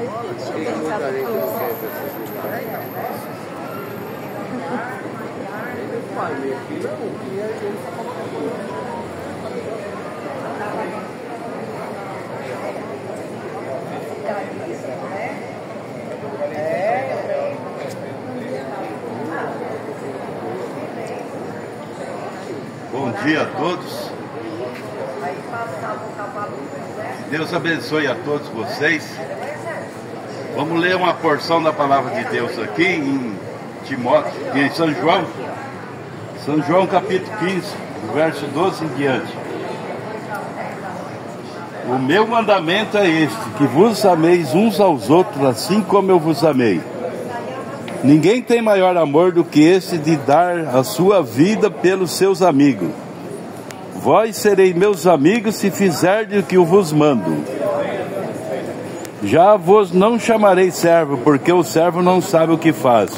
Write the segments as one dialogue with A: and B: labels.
A: Deixa eu pensar no fluxo.
B: Bom dia a todos. Deus abençoe a todos vocês. Vamos ler uma porção da palavra de Deus aqui em Timóteo, em São João. São João capítulo 15, verso 12 em diante. O meu mandamento é este, que vos ameis uns aos outros, assim como eu vos amei. Ninguém tem maior amor do que esse de dar a sua vida pelos seus amigos. Vós sereis meus amigos se fizerdes o que eu vos mando. Já vos não chamarei servo, porque o servo não sabe o que faz,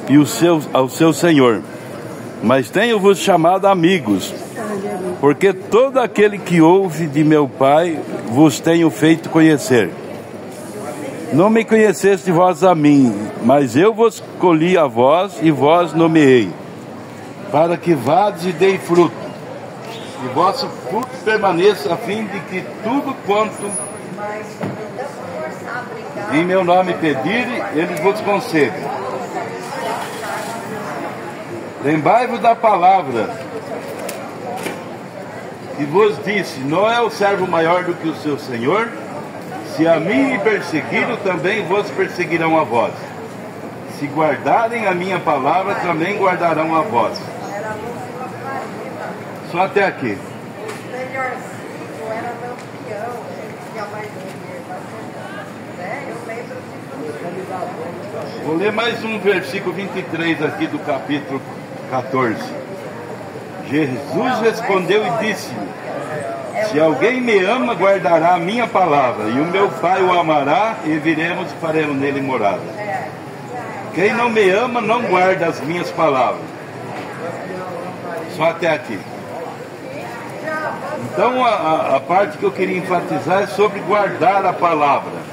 B: e ao seu senhor. Mas tenho-vos chamado amigos, porque todo aquele que ouve de meu Pai vos tenho feito conhecer. Não me conheceste vós a mim, mas eu vos escolhi a vós e vós nomeei, para que vades e deis fruto, e vosso fruto permaneça, a fim de que tudo quanto em meu nome pedirem, eles vos concedem. Lembrai-vos da palavra que vos disse: não é o servo maior do que o seu senhor? Se a mim me perseguiram, também vos perseguirão a vós. Se guardarem a minha palavra, também guardarão a vós. Só até aqui. Vou ler mais um versículo 23 aqui do capítulo 14. Jesus respondeu e disse-lhe: se alguém me ama, guardará a minha palavra, e o meu Pai o amará, e viremos e faremos nele morada. Quem não me ama, não guarda as minhas palavras. Só até aqui. Então a parte que eu queria enfatizar é sobre guardar a palavra.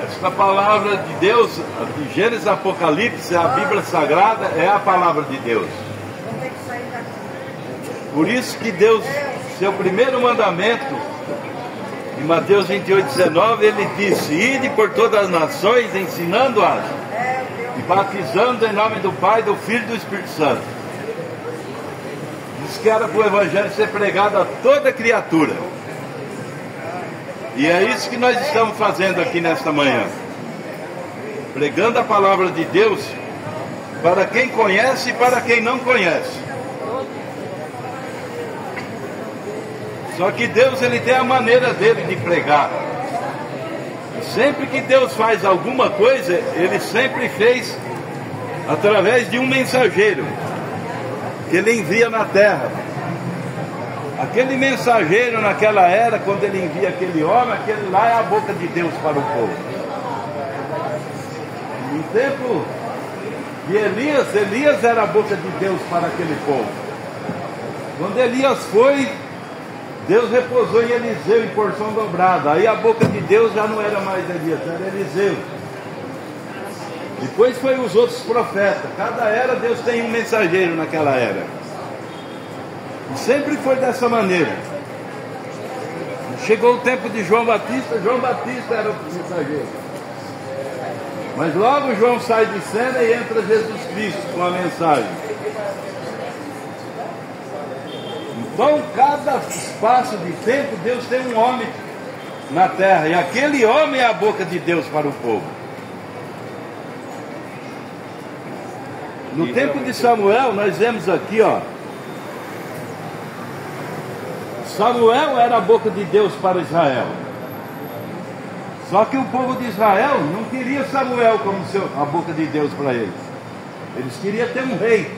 B: Esta palavra de Deus, de Gênesis a Apocalipse, a Bíblia Sagrada, é a palavra de Deus. Por isso que Deus, seu primeiro mandamento, em Mateus 28:19, ele disse: ide por todas as nações, ensinando-as e batizando em nome do Pai, do Filho e do Espírito Santo. Diz que era para o Evangelho ser pregado a toda criatura. E é isso que nós estamos fazendo aqui nesta manhã, pregando a palavra de Deus para quem conhece e para quem não conhece. Só que Deus, ele tem a maneira dele de pregar. Sempre que Deus faz alguma coisa, ele sempre fez através de um mensageiro que ele envia na terra. Aquele mensageiro naquela era, quando ele envia aquele homem, aquele lá é a boca de Deus para o povo. No tempo de Elias, Elias era a boca de Deus para aquele povo. Quando Elias foi, Deus repousou em Eliseu em porção dobrada. Aí a boca de Deus já não era mais Elias, era Eliseu. Depois foi os outros profetas. Cada era Deus tem um mensageiro naquela era. E sempre foi dessa maneira. Chegou o tempo de João Batista era o mensageiro. Mas logo João sai de cena e entra Jesus Cristo com a mensagem. Então, cada espaço de tempo, Deus tem um homem na terra. E aquele homem é a boca de Deus para o povo. No tempo de Samuel, nós vemos aqui, ó. Samuel era a boca de Deus para Israel. Só que o povo de Israel não queria Samuel como a boca de Deus para eles. Eles queriam ter um rei.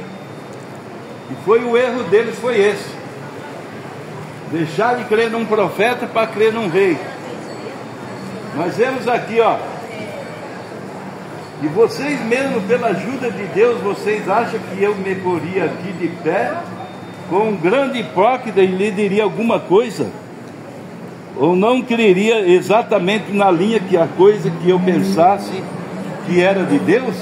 B: E foi o erro deles, foi esse. Deixar de crer num profeta para crer num rei. Nós vemos aqui, ó. E vocês mesmo, pela ajuda de Deus, vocês acham que eu me poria aqui de pé com um grande hipócrita e lhe diria alguma coisa? Ou não creria exatamente na linha que a coisa que eu pensasse que era de Deus?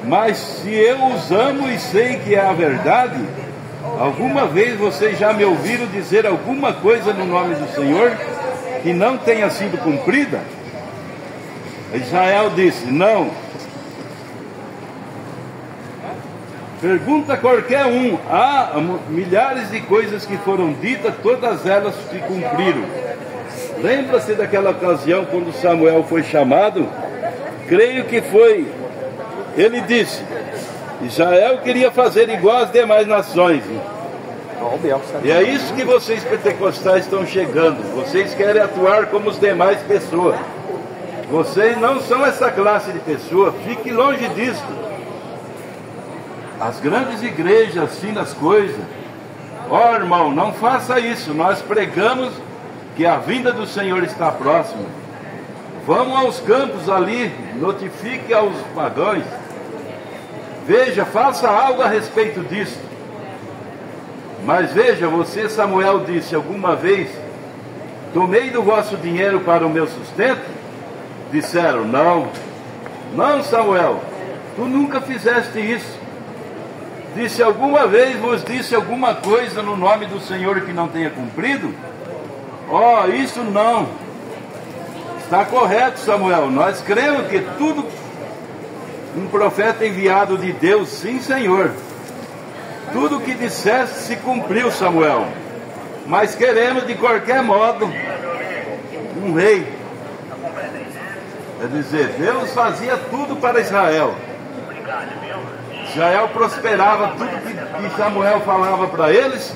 B: Mas se eu os amo e sei que é a verdade, alguma vez vocês já me ouviram dizer alguma coisa no nome do Senhor que não tenha sido cumprida? Israel disse: não. Pergunta qualquer um: há milhares de coisas que foram ditas, todas elas se cumpriram. Lembra-se daquela ocasião quando Samuel foi chamado? Creio que foi. Ele disse: Israel queria fazer igual às demais nações. E é isso que vocês pentecostais estão chegando. Vocês querem atuar como as demais pessoas. Vocês não são essa classe de pessoa. Fique longe disso. As grandes igrejas assinam as coisas. Ó, irmão, não faça isso. Nós pregamos que a vinda do Senhor está próxima. Vamos aos campos ali, notifique aos pagãos. Veja, faça algo a respeito disso. Mas veja, você, Samuel, disse alguma vez: tomei do vosso dinheiro para o meu sustento? Disseram: não. Não, Samuel, tu nunca fizeste isso. Disse: alguma vez vos disse alguma coisa no nome do Senhor que não tenha cumprido? Oh, isso não. Está correto, Samuel. Nós cremos que tudo um profeta enviado de Deus, sim, Senhor. Tudo o que disseste se cumpriu, Samuel. Mas queremos de qualquer modo um rei. Quer dizer, Deus fazia tudo para Israel. Israel prosperava, tudo que Samuel falava para eles,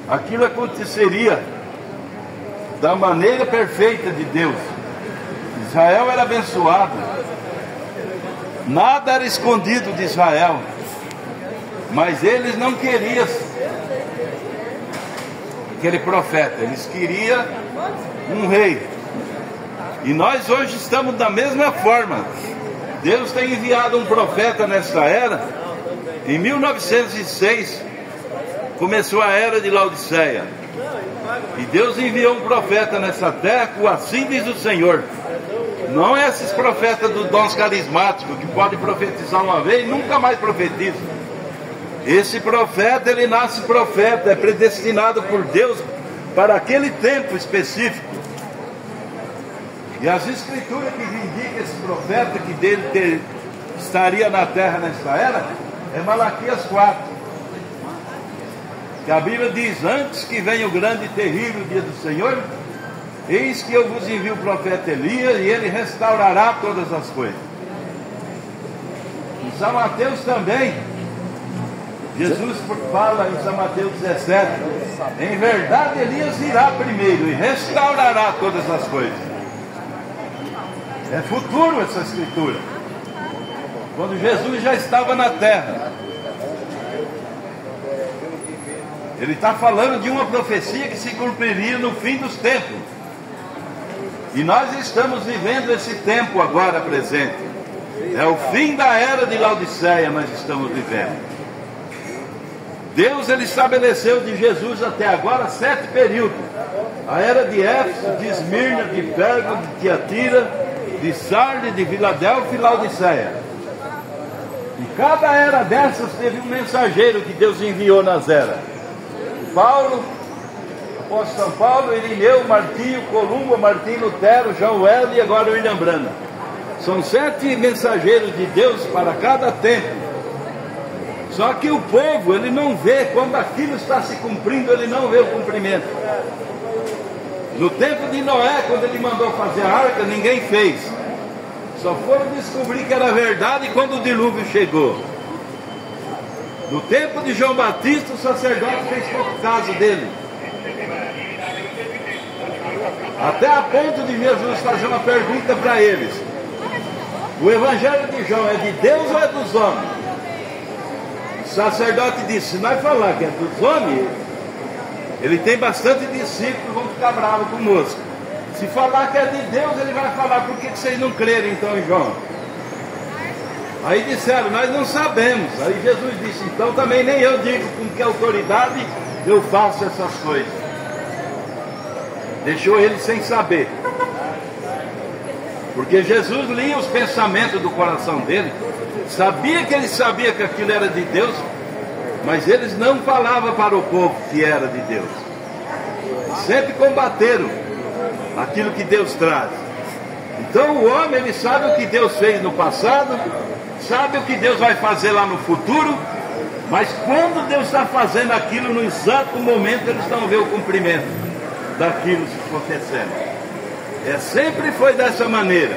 B: aquilo aconteceria da maneira perfeita de Deus. Israel era abençoado. Nada era escondido de Israel. Mas eles não queriam aquele profeta. Eles queriam um rei. E nós hoje estamos da mesma forma. Deus tem enviado um profeta nessa era. Em 1906 começou a era de Laodiceia. E Deus enviou um profeta nessa terra com assim diz o Senhor. Não é esses profetas dos dons carismáticos que podem profetizar uma vez e nunca mais profetizam. Esse profeta, ele nasce profeta, é predestinado por Deus para aquele tempo específico. E as escrituras que indicam esse profeta que dele estaria na terra nessa era é Malaquias 4. Que a Bíblia diz: antes que venha o grande e terrível dia do Senhor, eis que eu vos envio o profeta Elias, e ele restaurará todas as coisas. Em São Mateus também, Jesus fala em São Mateus 17: em verdade Elias irá primeiro e restaurará todas as coisas. É futuro essa escritura. Quando Jesus já estava na terra, ele está falando de uma profecia que se cumpriria no fim dos tempos. E nós estamos vivendo esse tempo agora presente. É o fim da era de Laodiceia nós estamos vivendo. Deus, ele estabeleceu de Jesus até agora 7 períodos. A era de Éfeso, de Esmirna, de Pérgamo, de Tiatira, de Sardes, de Filadélfia e Laodiceia. E cada era dessas teve um mensageiro que Deus enviou nas eras. Paulo, apóstolo São Paulo, Irineu, Martinho, Columba, Martim Lutero, João Wesley e agora o William Branham. São 7 mensageiros de Deus para cada tempo. Só que o povo, ele não vê, quando aquilo está se cumprindo, ele não vê o cumprimento. No tempo de Noé, quando ele mandou fazer a arca, ninguém fez. Só foram descobrir que era verdade quando o dilúvio chegou. No tempo de João Batista, o sacerdote fez pouco caso dele. Até a ponto de Jesus fazer uma pergunta para eles: o evangelho de João é de Deus ou é dos homens? O sacerdote disse: se nós falar que é dos homens, ele tem bastante discípulos, vão ficar bravos conosco. Se falar que é de Deus, ele vai falar: por que vocês não creram então em João? Aí disseram, nós não sabemos. Aí Jesus disse, então também nem eu digo com que autoridade eu faço essas coisas. Deixou ele sem saber. Porque Jesus lia os pensamentos do coração dele, sabia que ele sabia que aquilo era de Deus, mas eles não falavam para o povo que era de Deus. Sempre combateram aquilo que Deus traz. Então o homem, ele sabe o que Deus fez no passado, sabe o que Deus vai fazer lá no futuro, mas quando Deus está fazendo aquilo, no exato momento eles não vê o cumprimento daquilo acontecendo. Sempre foi dessa maneira,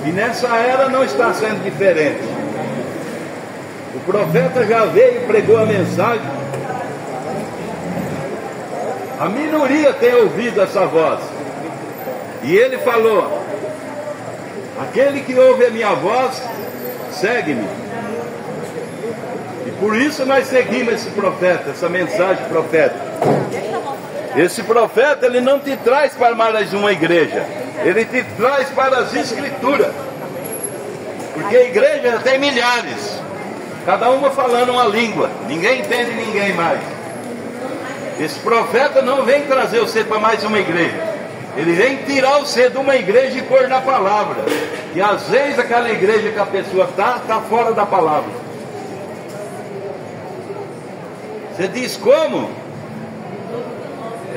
B: e nessa era não está sendo diferente. O profeta já veio e pregou a mensagem. A minoria tem ouvido essa voz, e ele falou, aquele que ouve a minha voz, segue-me. E por isso nós seguimos esse profeta, essa mensagem profética. Esse profeta, ele não te traz para mais uma igreja, ele te traz para as escrituras. Porque a igreja já tem milhares, cada uma falando uma língua, ninguém entende ninguém mais. Esse profeta não vem trazer você para mais uma igreja, ele vem tirar você de uma igreja e pôr na palavra. E às vezes aquela igreja que a pessoa está fora da palavra. Você diz como?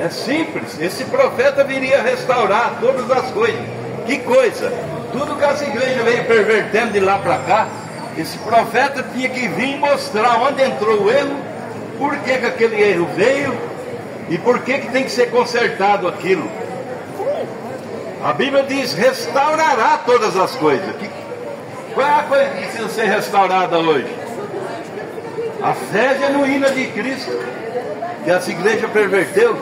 B: É simples, esse profeta viria restaurar todas as coisas. Que coisa! Tudo que as igrejas vêm pervertendo de lá para cá, esse profeta tinha que vir mostrar onde entrou o erro, por que aquele erro veio e por que tem que ser consertado aquilo. A Bíblia diz, restaurará todas as coisas. Qual é a coisa que precisa ser restaurada hoje? A fé genuína de Cristo, que essa igreja perverteu.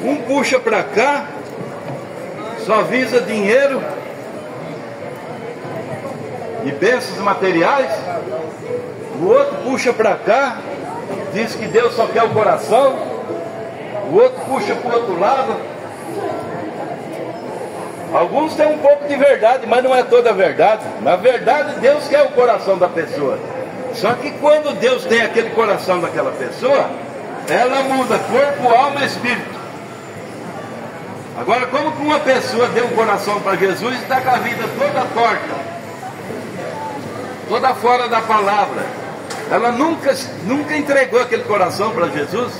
B: Um puxa para cá, só visa dinheiro e bênçãos materiais. O outro puxa para cá, diz que Deus só quer o coração. O outro puxa para o outro lado. Alguns têm um pouco de verdade, mas não é toda a verdade. Na verdade, Deus quer o coração da pessoa. Só que quando Deus tem aquele coração daquela pessoa, ela muda corpo, alma e espírito. Agora, como que uma pessoa deu um coração para Jesus e está com a vida toda torta, toda fora da palavra, ela nunca entregou aquele coração para Jesus,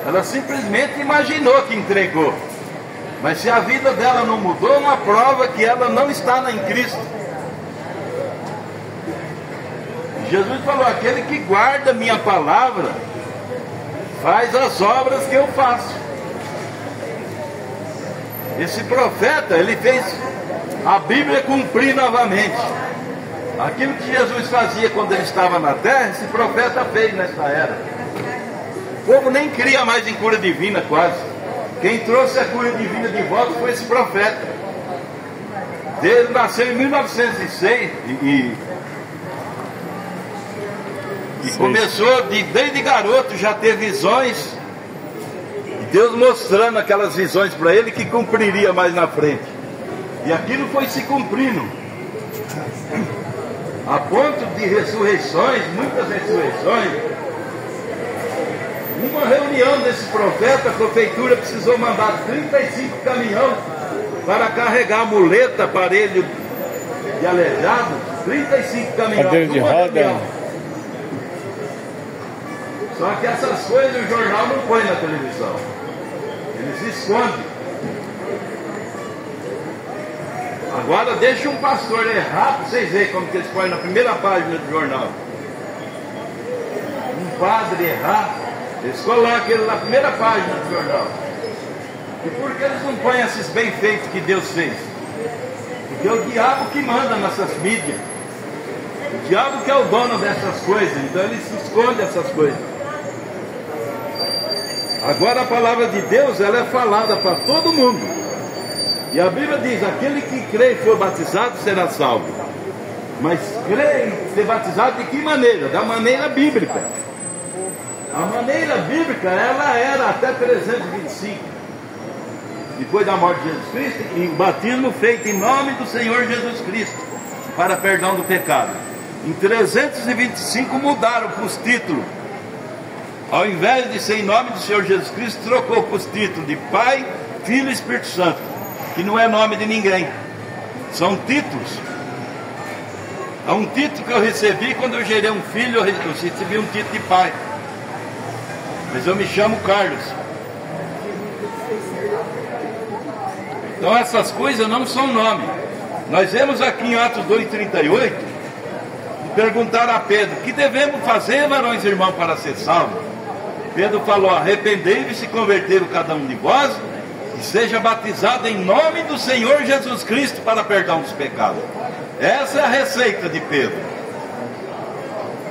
B: ela simplesmente imaginou que entregou. Mas se a vida dela não mudou, é uma prova que ela não está em Cristo. Jesus falou, aquele que guarda minha palavra, faz as obras que eu faço. Esse profeta, ele fez a Bíblia cumprir novamente. Aquilo que Jesus fazia quando ele estava na terra, esse profeta fez nesta era. O povo nem cria mais em cura divina quase. Quem trouxe a cura divina de volta foi esse profeta. Ele nasceu em 1906 e começou, desde garoto, já ter visões. Deus mostrando aquelas visões para ele que cumpriria mais na frente. E aquilo foi se cumprindo. A ponto de ressurreições, muitas ressurreições. Uma reunião desse profeta, a prefeitura precisou mandar 35 caminhões para carregar a muleta, aparelho de aleijado. 35 caminhões.
C: Cadeira de roda.
B: Só que essas coisas o jornal não põe na televisão. Eles escondem. Agora deixa um pastor errar para vocês verem como que eles põem na primeira página do jornal. Um padre errar, eles colocam ele na primeira página do jornal. E por que eles não põem esses bem feitos que Deus fez? Porque é o diabo que manda nessas mídias. O diabo que é o dono dessas coisas, então ele se esconde essas coisas. Agora a palavra de Deus, ela é falada para todo mundo. E a Bíblia diz, aquele que crê e for batizado será salvo. Mas crê e ser batizado de que maneira? Da maneira bíblica. A maneira bíblica, ela era até 325. depois da morte de Jesus Cristo, e batismo feito em nome do Senhor Jesus Cristo, para perdão do pecado. Em 325 mudaram para os títulos. Ao invés de ser em nome do Senhor Jesus Cristo, trocou para os títulos de Pai, Filho e Espírito Santo, que não é nome de ninguém, são títulos. Há um título que eu recebi quando eu gerei um filho, eu recebi um título de pai, mas eu me chamo Carlos. Então essas coisas não são nome. Nós vemos aqui em Atos 2,38, perguntaram a Pedro: que devemos fazer, varões e irmãos, para ser salvos? Pedro falou: arrependei-vos e se converteram cada um de vós, e seja batizado em nome do Senhor Jesus Cristo para perdão dos pecados. Essa é a receita de Pedro.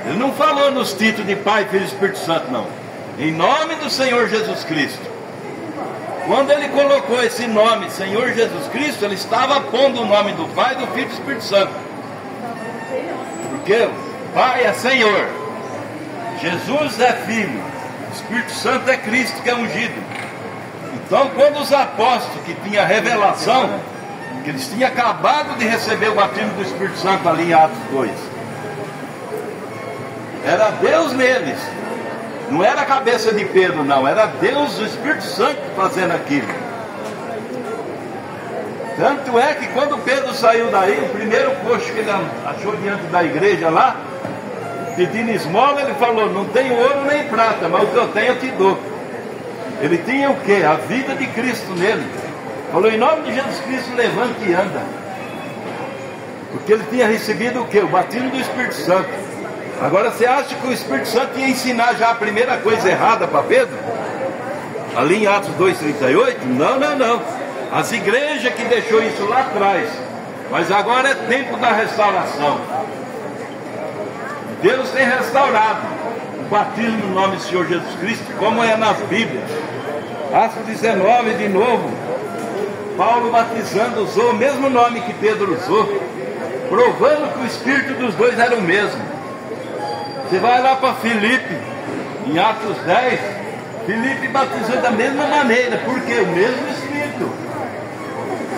B: Ele não falou nos títulos de Pai, Filho e Espírito Santo, não. Em nome do Senhor Jesus Cristo. Quando ele colocou esse nome, Senhor Jesus Cristo, ele estava pondo o nome do Pai, do Filho e do Espírito Santo. Porque Pai é Senhor, Jesus é Filho, Espírito Santo é Cristo que é ungido. Então, quando os apóstolos que tinham revelação, que eles tinham acabado de receber o batismo do Espírito Santo ali em Atos 2, era Deus neles, não era a cabeça de Pedro, não, era Deus, o Espírito Santo fazendo aquilo. Tanto é que quando Pedro saiu daí, o primeiro coxo que ele achou diante da igreja lá, pedindo esmola, ele falou: não tenho ouro nem prata, mas o que eu tenho eu te dou. Ele tinha o quê? A vida de Cristo nele. Falou: em nome de Jesus Cristo, levante e anda. Porque ele tinha recebido o quê? O batismo do Espírito Santo. Agora você acha que o Espírito Santo ia ensinar já a primeira coisa errada para Pedro? Ali em Atos 2,38? Não, não, não. As igrejas que deixou isso lá atrás. Mas agora é tempo da restauração. Deus tem restaurado o batismo no nome do Senhor Jesus Cristo, como é nas Bíblias. Atos 19 de novo, Paulo batizando usou o mesmo nome que Pedro usou, provando que o espírito dos dois era o mesmo. Você vai lá para Filipe, em Atos 10, Filipe batizou da mesma maneira, porque o mesmo espírito.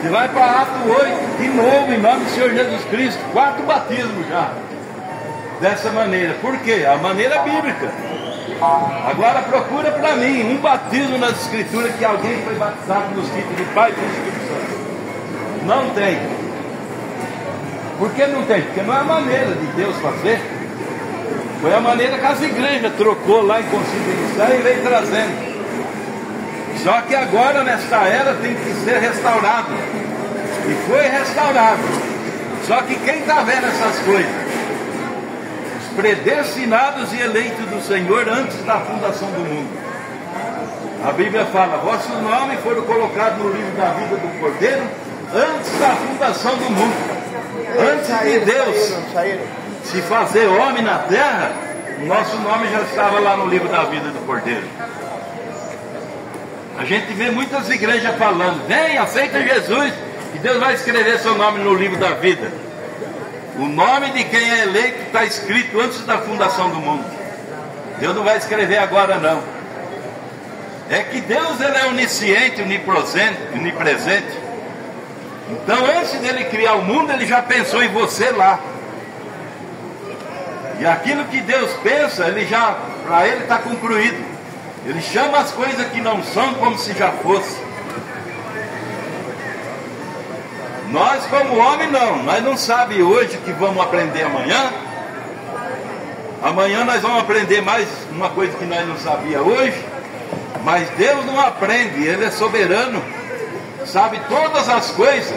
B: Você vai para Atos 8, de novo, em nome do Senhor Jesus Cristo, 4 batismos já, dessa maneira. Por quê? A maneira bíblica. Agora procura para mim um batismo nas escrituras que alguém foi batizado nos títulos de Pai e do Espírito Santo. Não tem. Por que não tem? Porque não é a maneira de Deus fazer. Foi a maneira que as igrejas trocou lá em Concílio de Nicéia e veio trazendo. Só que agora, nesta era, tem que ser restaurado. E foi restaurado. Só que quem está vendo essas coisas? Predestinados e eleitos do Senhor antes da fundação do mundo. A Bíblia fala: vossos nomes foram colocados no livro da vida do Cordeiro antes da fundação do mundo. Antes de Deus se fazer homem na terra, o nosso nome já estava lá no livro da vida do Cordeiro. A gente vê muitas igrejas falando: vem, aceita Jesus, que Deus vai escrever seu nome no livro da vida. O nome de quem é eleito está escrito antes da fundação do mundo. Deus não vai escrever agora, não. É que Deus, ele é onisciente, onipresente. Então, antes dele criar o mundo, ele já pensou em você lá. E aquilo que Deus pensa, ele já, para ele está concluído. Ele chama as coisas que não são como se já fosse. Nós, como homem, não. Nós não sabemos hoje que vamos aprender amanhã. Amanhã nós vamos aprender mais uma coisa que nós não sabíamos hoje. Mas Deus não aprende, Ele é soberano, sabe todas as coisas.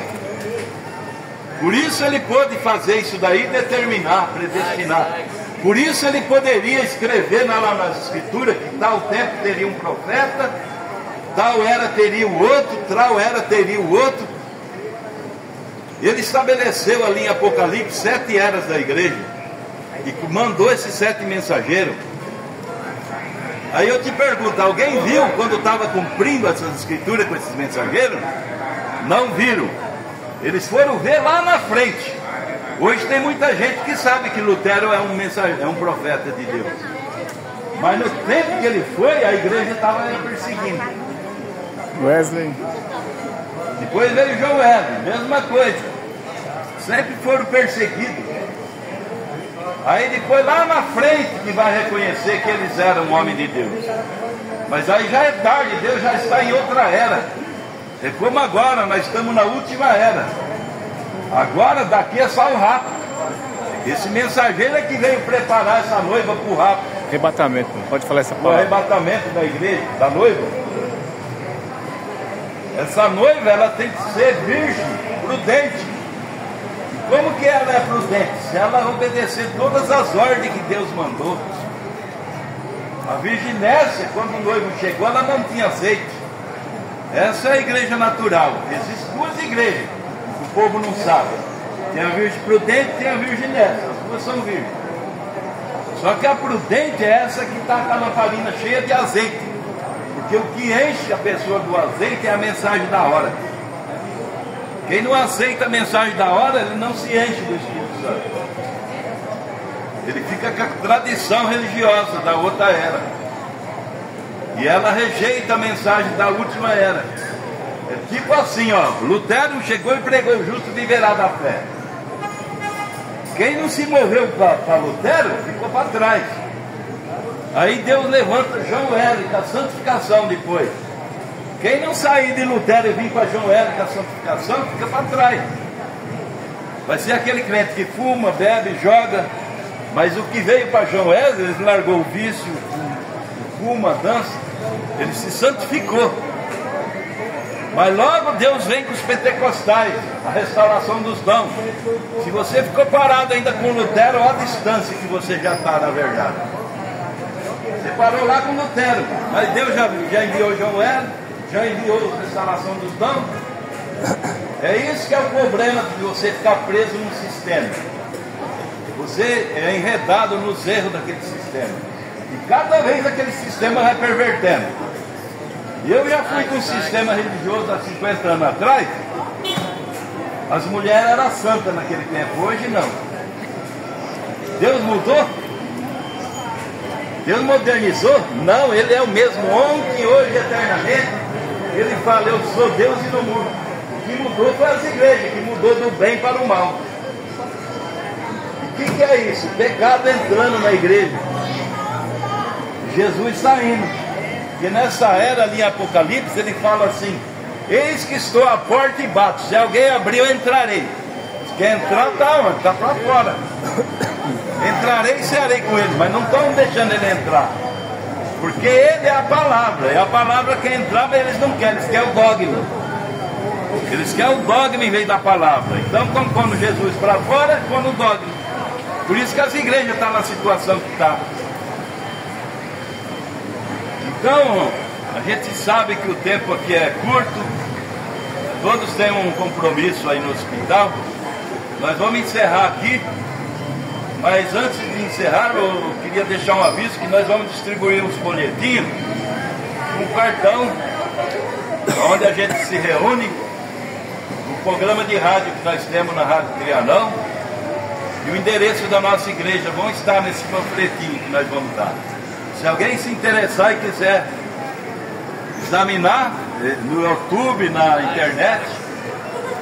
B: Por isso Ele pôde fazer isso daí, determinar, predestinar. Por isso Ele poderia escrever lá nas escrituras que tal tempo teria um profeta, tal era teria o outro, tal era teria o outro. Ele estabeleceu ali em Apocalipse 7 eras da igreja e mandou esses 7 mensageiros. Aí eu te pergunto, alguém viu quando estava cumprindo essas escrituras com esses mensageiros? Não viram. Eles foram ver lá na frente. Hoje tem muita gente que sabe que Lutero é um mensageiro, é um profeta de Deus. Mas no tempo que ele foi, a igreja estava perseguindo.
C: Wesley.
B: Depois veio Joel, mesma coisa. Sempre foram perseguidos. Aí depois lá na frente que vai reconhecer que eles eram homens de Deus. Mas aí já é tarde, Deus já está em outra era. É como agora, nós estamos na última era. Agora daqui é só o rapto. Esse mensageiro é que veio preparar essa noiva para o rapto.
C: Arrebatamento, não pode falar essa
B: O
C: palavra.
B: arrebatamento da igreja, da noiva. Essa noiva, ela tem que ser virgem, prudente. E como que ela é prudente? Se ela obedecer todas as ordens que Deus mandou. A virginécia, quando o noivo chegou, ela não tinha azeite. Essa é a igreja natural. Existem duas igrejas, o povo não sabe. Tem a virgem prudente e tem a virginésia. As duas são virgens. Só que a prudente é essa que está com a lamparina cheia de azeite. Porque o que enche a pessoa do azeite é a mensagem da hora. Quem não aceita a mensagem da hora, ele não se enche do Espírito Santo. Ele fica com a tradição religiosa da outra era. E ela rejeita a mensagem da última era. É tipo assim, ó, Lutero chegou e pregou: o justo viverá da fé. Quem não se moveu para Lutero, ficou para trás. Aí Deus levanta João Wesley com a santificação depois. Quem não sair de Lutero e vir para João Wesley com a santificação, fica para trás. Vai ser aquele crente que fuma, bebe, joga. Mas o que veio para João Wesley, ele largou o vício, fuma, dança. Ele se santificou. Mas logo Deus vem com os pentecostais, a restauração dos dons. Se você ficou parado ainda com Lutero, olha a distância que você já está, na verdade. Você parou lá com Lutero, mas Deus já enviou João Wesley, já enviou a restauração dos dons. É isso que é o problema de você ficar preso num sistema. Você é enredado nos erros daquele sistema. E cada vez aquele sistema vai pervertendo. Eu já fui com um sistema religioso há 50 anos atrás. As mulheres eram santas naquele tempo, hoje não. Deus mudou? Deus modernizou? Não, Ele é o mesmo ontem, hoje e eternamente. Ele fala: eu sou Deus e não mudo. O que mudou foi as igrejas, que mudou do bem para o mal. E o que é isso? Pecado entrando na igreja. Jesus está indo. Porque nessa era ali em Apocalipse, ele fala assim: eis que estou à porta e bato. Se alguém abrir, eu entrarei. Se quer entrar, está onde? Está para fora. Entrarei e cearei com ele. Mas não estão deixando ele entrar. Porque ele é a palavra. E a palavra que entrar, mas eles não querem. Eles querem o dogma. Eles querem o dogma em vez da palavra. Então, quando Jesus para fora, quando o dogma. Por isso que as igrejas estão na situação que está. Então, a gente sabe que o tempo aqui é curto, todos têm um compromisso aí no hospital. Nós vamos encerrar aqui, mas antes de encerrar, eu queria deixar um aviso que nós vamos distribuir uns folhetinhos, um cartão, onde a gente se reúne, um programa de rádio que nós temos na Rádio Trianão, e o endereço da nossa igreja vão estar nesse panfletinho que nós vamos dar. Se alguém se interessar e quiser examinar no YouTube, na internet,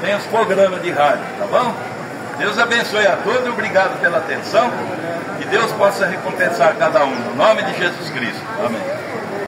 B: tem os programas de rádio, tá bom? Deus abençoe a todos, obrigado pela atenção, e Deus possa recompensar cada um, no nome de Jesus Cristo. Amém.